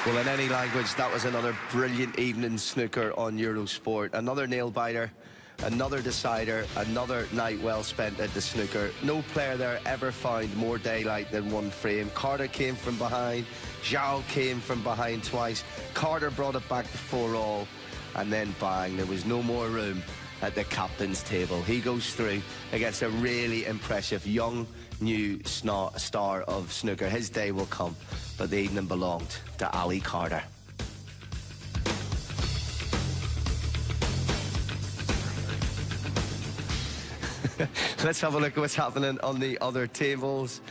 Well, in any language, that was another brilliant evening snooker on Eurosport. Another nail-biter, another decider, another night well spent at the snooker. No player there ever found more daylight than one frame. Carter came from behind, Zhao came from behind twice. Carter brought it back to 4-all, and then bang, there was no more room at the captain's table. He goes through against a really impressive young new star of snooker. His day will come, but the evening belonged to Ali Carter. Let's have a look at what's happening on the other tables.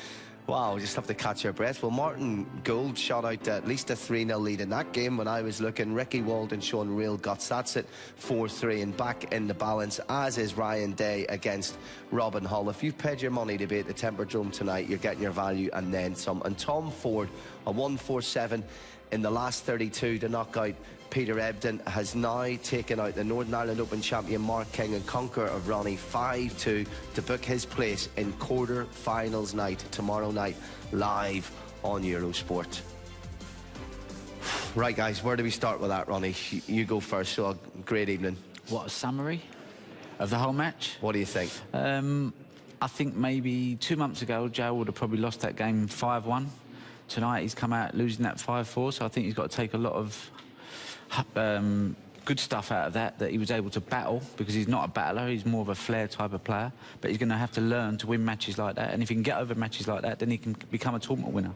Wow, just have to catch your breath. Well, Martin Gould shot out at least a 3-0 lead in that game when I was looking. Ricky Walden showing real guts. That's at 4-3 and back in the balance, as is Ryan Day against Robin Hull. If you've paid your money to be at the Temperdome tonight, you're getting your value and then some. And Tom Ford, a 1-4-7 in the last 32 to knock out Peter Ebden, has now taken out the Northern Ireland Open champion Mark King and conqueror of Ronnie 5-2 to book his place in quarter-finals night tomorrow night live on Eurosport. Right, guys, where do we start with that, Ronnie? You go first. So, a great evening. What a summary of the whole match. What do you think? I think maybe 2 months ago, Zhao would have probably lost that game 5-1. Tonight, he's come out losing that 5-4, so I think he's got to take a lot of good stuff out of that he was able to battle, because he's not a battler, he's more of a flair type of player, but he's going to have to learn to win matches like that, and if he can get over matches like that, then he can become a tournament winner.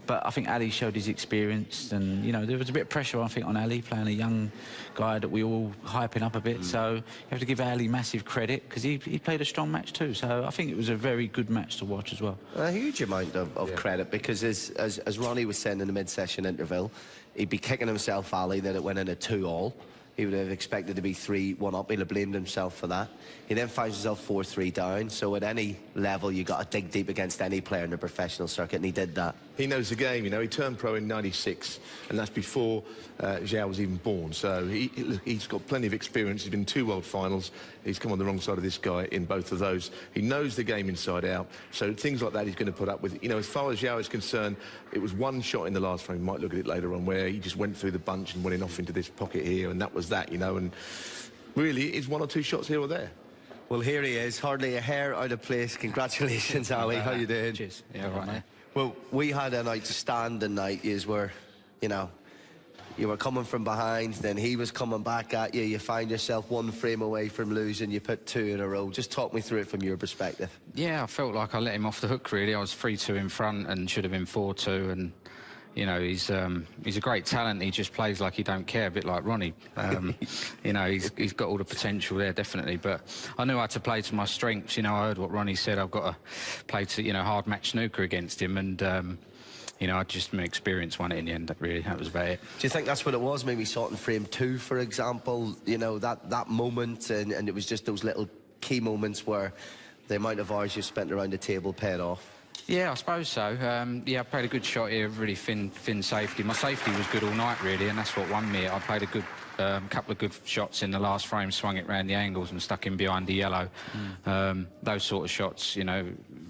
But I think Ali showed his experience, and you know, there was a bit of pressure, I think, on Ali playing a young guy that we all hyping up a bit, so you have to give Ali massive credit, because he played a strong match too, so I think it was a very good match to watch as well. A huge amount of credit, because as Ronnie was saying in the mid-session interval, he'd be kicking himself, Ali, that it went in a 2-all. He would have expected to be 3-1 up. He'd have blamed himself for that. He then finds himself 4-3 down. So at any level, you've got to dig deep against any player in the professional circuit, and he did that. He knows the game, you know. He turned pro in '96, and that's before Zhao was even born. So he's got plenty of experience. He's been in 2 world finals. He's come on the wrong side of this guy in both of those. He knows the game inside out. So things like that he's going to put up with. You know, as far as Zhao is concerned, it was one shot in the last frame. You might look at it later on, where he just went through the bunch and went off into this pocket here, and that was that, you know. And really, it's 1 or 2 shots here or there. Well, here he is, hardly a hair out of place. Congratulations, Ali. How you doing? Cheers. Yeah, right now. Well, we had an outstanding night. You were, you know, you were coming from behind, then he was coming back at you. You find yourself 1 frame away from losing. You put 2 in a row. Just talk me through it from your perspective. Yeah, I felt like I let him off the hook, really. I was 3-2 in front and should have been 4-2, and you know, he's a great talent. He just plays like he don't care, a bit like Ronnie. You know, he's got all the potential there, definitely. But I knew I had to play to my strengths. You know, I heard what Ronnie said. I've got to play to, you know, hard match snooker against him, and you know, I just my experience won it in the end. Really, that was about it. Do you think that's what it was? Maybe saw it in frame 2, for example. You know, that moment, and it was just those little key moments where the amount of hours you spent around the table paid off. Yeah, I suppose so. Yeah, I played a good shot here, really thin safety. My safety was good all night, really, and that's what won me. I played a good couple of good shots in the last frame, swung it round the angles and stuck him behind the yellow. Those sort of shots, you know,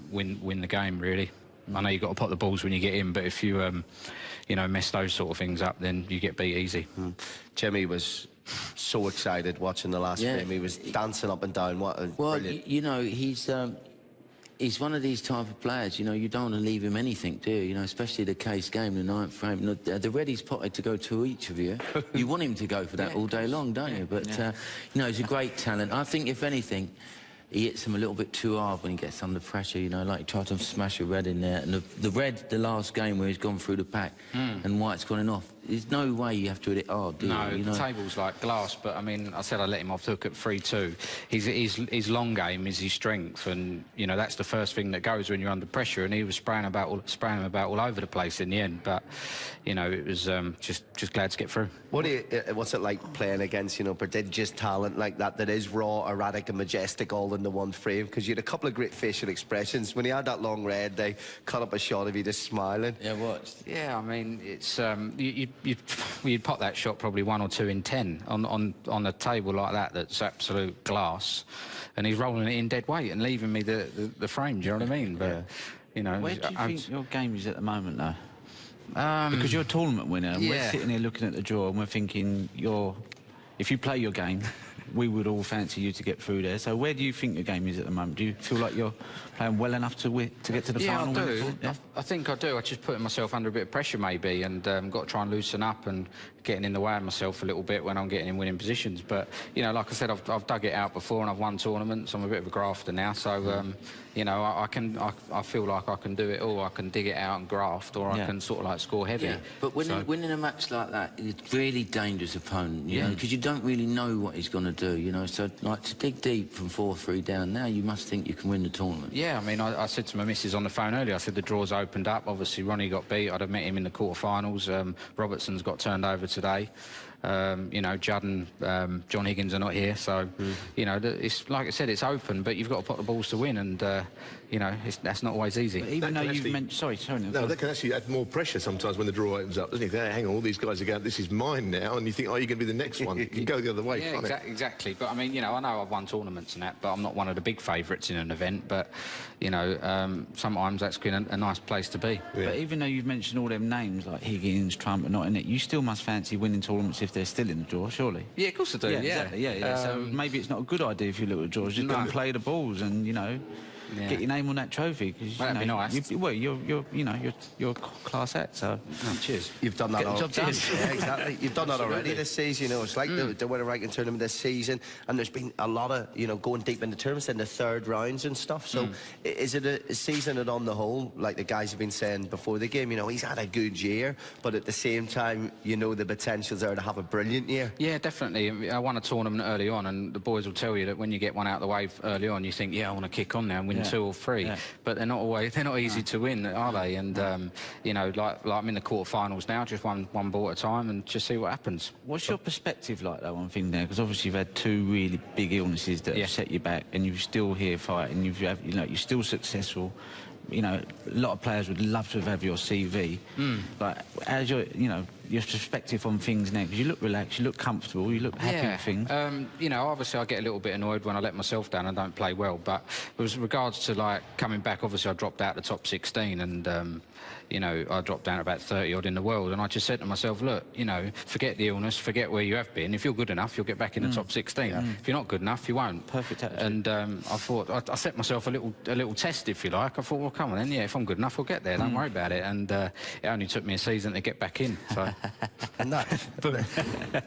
win the game, really. I know you've got to pot the balls when you get in, but if you, you know, mess those sort of things up, then you get beat easy. Jimmy was so excited watching the last frame. He was dancing up and down. What a brilliant... you know, he's one of these type of players, you know, you don't want to leave him anything, do you? You know, especially the case game, the 9th frame. The red he's potted to go to each of you. You want him to go for that all day long, don't you? But, you know, he's a great talent. I think, if anything, he hits him a little bit too hard when he gets under pressure, you know, like he tried to smash a red in there. And the red, the last game where he's gone through the pack and White's gone off, there's no way you have to hit it hard, do you? No, you know? The table's like glass, but I mean, I said I let him off the hook at 3-2. His long game is his strength, and you know, that's the first thing that goes when you're under pressure, and he was spraying him about all over the place in the end, but you know, it was just glad to get through. What's it like playing against, you know, prodigious talent like that is raw, erratic and majestic all in the 1 frame? Because you had a couple of great facial expressions. When he had that long red, they cut up a shot of you just smiling. Yeah, watched. Yeah, I mean, it's you'd pot that shot probably 1 or 2 in 10 on a table like that that's absolute glass, and he's rolling it in dead weight and leaving me the frame. Do you know what I mean? But you know, where do you think your game is at the moment, though? Because you're a tournament winner. And we're Yeah. sitting here looking at the draw and we're thinking, if you play your game, we would all fancy you to get through there. So where do you think your game is at the moment? Do you feel like you're playing well enough to get to the final? Yeah, I do. Yeah. I think I do. I just putting myself under a bit of pressure maybe, and got to try and loosen up and getting in the way of myself a little bit when I'm getting in winning positions. But you know, like I said, I've dug it out before and I've won tournaments. I'm a bit of a grafter now, so you know, I feel like I can do it all. I can dig it out and graft, or I can sort of like score heavy. Yeah, but winning a match like that is a really dangerous opponent, you know, because you don't really know what he's going to do, you know. So, like, to dig deep from 4-3 down now, you must think you can win the tournament. Yeah, I mean, I said to my missus on the phone earlier, I said the draw's opened up. Obviously, Ronnie got beat. I'd have met him in the quarterfinals. Robertson's got turned over today. You know, Judd and John Higgins are not here, so you know, it's like I said, it's open, but you've got to put the balls to win, and you know, that's not always easy. But even though you've mentioned, sorry, no, that can actually add more pressure sometimes when the draw opens up, doesn't it? Hang on, all these guys are going, this is mine now, and you think, oh, you're going to be the next one. You can go the other way, yeah, can't it? exactly. But I mean, you know, I know I've won tournaments and that, but I'm not one of the big favourites in an event. But you know, sometimes that's been a nice place to be. But even though you've mentioned all them names like Higgins, Trump, and not in it, you still must fancy winning tournaments if they're still in the draw, surely. Yeah, of course I do. Yeah, exactly. Yeah. So maybe it's not a good idea if you look at the draws. Just go and play the balls, and you know, get your name on that trophy. Cause, well, that'd be nice. You're class act. So cheers. You've done that already. Yeah, exactly. You've done that already this season. You know, it's like the winter ranking tournament this season, and there's been a lot of, you know, going deep into tournaments in the third rounds and stuff. So is it a season that on the whole, like the guys have been saying before the game, you know, he's had a good year, but at the same time, you know, the potential's there to have a brilliant year? Yeah, definitely. I won a tournament early on, and the boys will tell you that when you get one out of the way early on, you think, yeah, I want to kick on now and win 2 or 3. But they're not easy to win, are they? And you know, like I'm in the quarterfinals now, just one ball at a time, and just see what happens. What's your perspective like, that one thing there? Because obviously you've had 2 really big illnesses that have set you back, and you're still here fighting. You're still successful. You know, a lot of players would love to have your CV. But as your perspective on things now, because you look relaxed, you look comfortable, you look happy with things. You know, obviously I get a little bit annoyed when I let myself down and don't play well, but with regards to, like, coming back, obviously I dropped out the top 16, and you know, I dropped down about 30 odd in the world, and I just said to myself, look, you know, forget the illness, forget where you have been. If you're good enough, you'll get back in the top 16. If you're not good enough, you won't. Perfect attitude. And I thought, I set myself a little test, if you like. I thought, well, come on then, yeah, if I'm good enough, we'll get there. Don't worry about it. And it only took me a season to get back in. So. And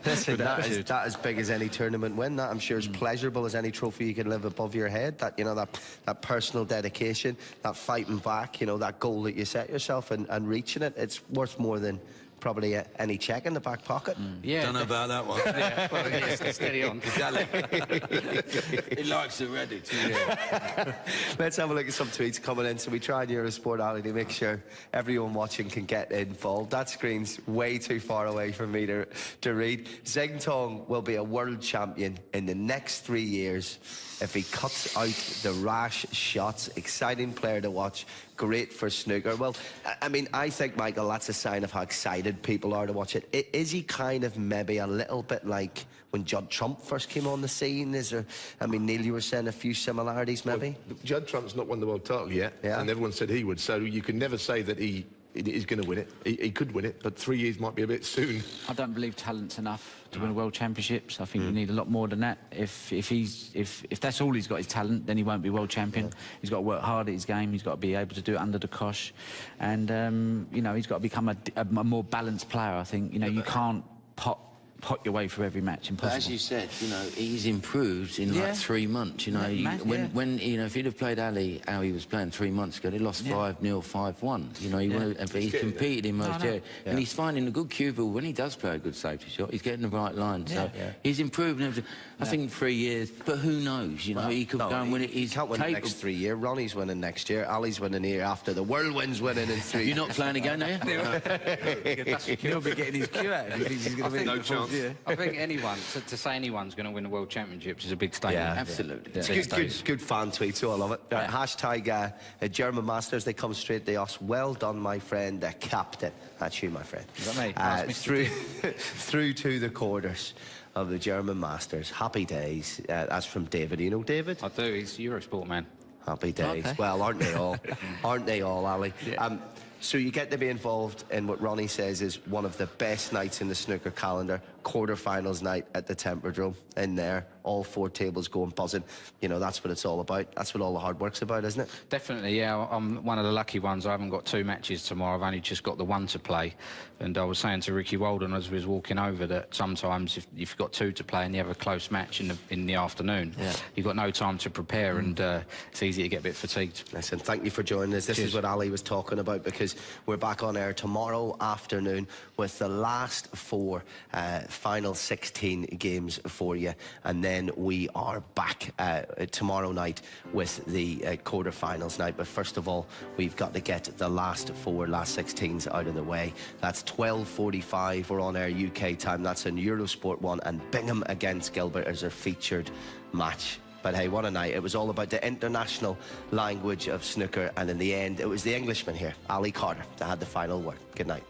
listen, that is as big as any tournament win. That, I'm sure, is pleasurable as any trophy you can live above your head. That, you know, that personal dedication, that fighting back, you know, that goal that you set yourself and reaching it, it's worth more than probably any check in the back pocket. Yeah, Don't know about that one. Yeah, well, yes, steady on. He likes it ready too. Let's have a look at some tweets coming in. So we try in Eurosport Alley to make sure everyone watching can get involved. That screen's way too far away for me to read. Xintong will be a world champion in the next 3 years if he cuts out the rash shots. Exciting player to watch. Great for snooker. Well, I mean, I think, Michael, that's a sign of how excited people are to watch it. Is he kind of maybe a little bit like when Judd Trump first came on the scene? Is there, I mean, Neil, you were saying a few similarities maybe? Well, Judd Trump's not won the world title yet, and everyone said he would, so you can never say that he is going to win it. He could win it, but 3 years might be a bit soon. I don't believe talent's enough to win a world championships. I think you need a lot more than that. If that's all he's got is talent, then he won't be world champion. He's got to work hard at his game. He's got to be able to do it under the cosh, and you know, he's got to become a more balanced player. I think, you know, you can't pot your way through every match. Impossible. But as you said, you know, he's improved in like 3 months. You know, when you know, if he'd have played Ali how he was playing 3 months ago, they lost 5-0, 5-1 You know, but he's competed in most areas, and he's finding a good cue ball when he does play a good safety shot. He's getting the right line, so he's improved. And everything. I think 3 years, but who knows? You know, he could go and win it. He's can't win the next 3 years. Ronnie's winning next year. Ali's winning the year after. The whirlwind's winning in 3. You're not playing again, are you? He'll be getting his cue out if he thinks he's going to win. No chance. I think anyone, to say anyone's going to win the World Championships is a big statement. Yeah, absolutely. It's good fan tweet, so I love it. Hashtag German Masters, they come straight to us. Well done, my friend, the captain. That's you, my friend. Is that me? Nice, through to the quarters of the German Masters. Happy days. That's from David. You know David? I do. He's a Eurosport man. Happy days. Okay. Well, aren't they all? Aren't they all, Ali? So you get to be involved in what Ronnie says is one of the best nights in the snooker calendar, quarterfinals night at the Temperdrome in there, all 4 tables going buzzing. You know, that's what it's all about. That's what all the hard work's about, isn't it? Definitely, yeah. I'm one of the lucky ones. I haven't got 2 matches tomorrow. I've only just got the 1 to play. And I was saying to Ricky Walden as we was walking over that sometimes if you've got 2 to play and you have a close match in the afternoon, you've got no time to prepare and it's easy to get a bit fatigued. Listen, thank you for joining us. This is what Ali was talking about, because we're back on air tomorrow afternoon with the last 4 final 16 games for you, and then we are back tomorrow night with the quarterfinals night. But first of all, we've got to get the last 16s out of the way. That's 12:45. We're on air UK time. That's in Eurosport 1, and Bingham against Gilbert as our featured match. But hey, what a night. It was all about the international language of snooker, and in the end, it was the Englishman here, Ali Carter, that had the final word. Good night.